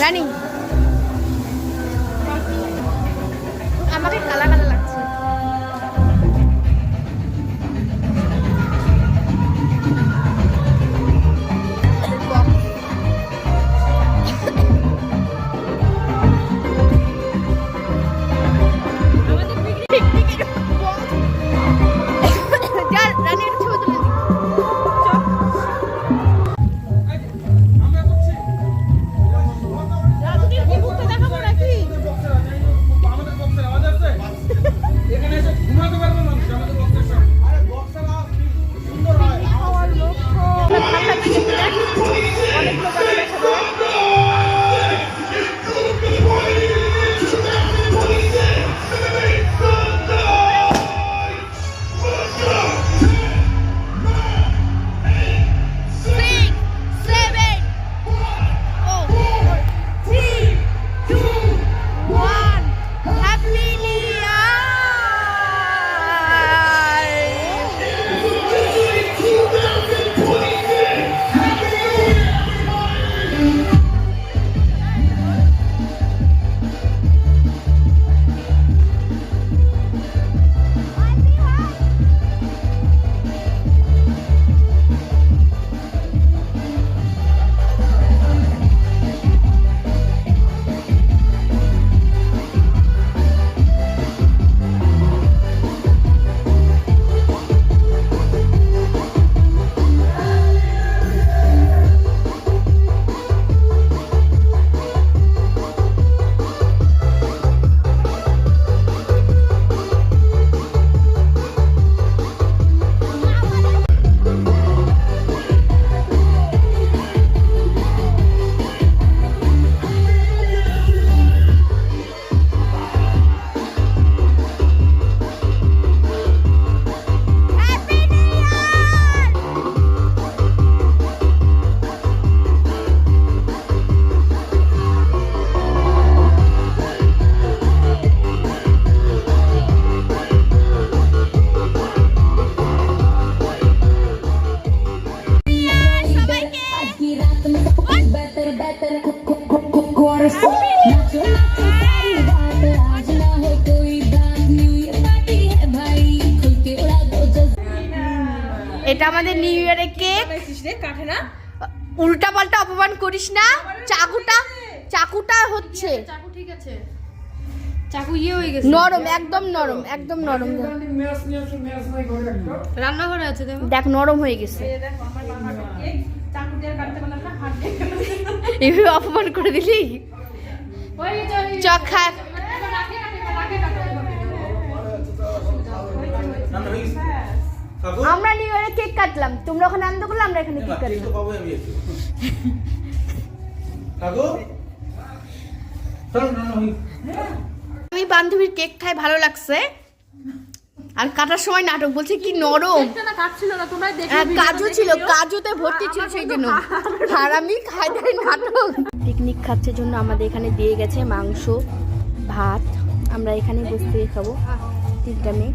রানী আমাকে কালা কালা লাগছে। এটা আমাদের নিউ ইয়ারের কেক। কাটে না, উল্টা পাল্টা অপমান করিস না। চাকুটা হচ্ছে চাকু, ঠিক আছে চাকু ইয়ে হয়ে গেছে, নরম, একদম নরম, একদম নরম। রান্নাঘরে আছে, দেখ নরম হয়ে গেছে। এভাবে অপমান করে দিলি, চক খা। আমরা নিউ ইয়ারে কেক কাটলাম, তোমরা ওখানে আনন্দ করলে, আমরা এখানে কেক কাটলাম। আমি বান্ধবীর কেক খাই, ভালো লাগছে। আর কাটার সময় নাটক বলছে কি নরম, কাজু ছিল, কাজুতে ভর্তি ছিল, সেই জন্য। আর আমি খাই দেয় নাটক। পিকনিক খাচ্ছে জন্য আমাদের এখানে দিয়ে গেছে মাংস, ভাত। আমরা এখানে বসে খাবো 3টা মেয়ে।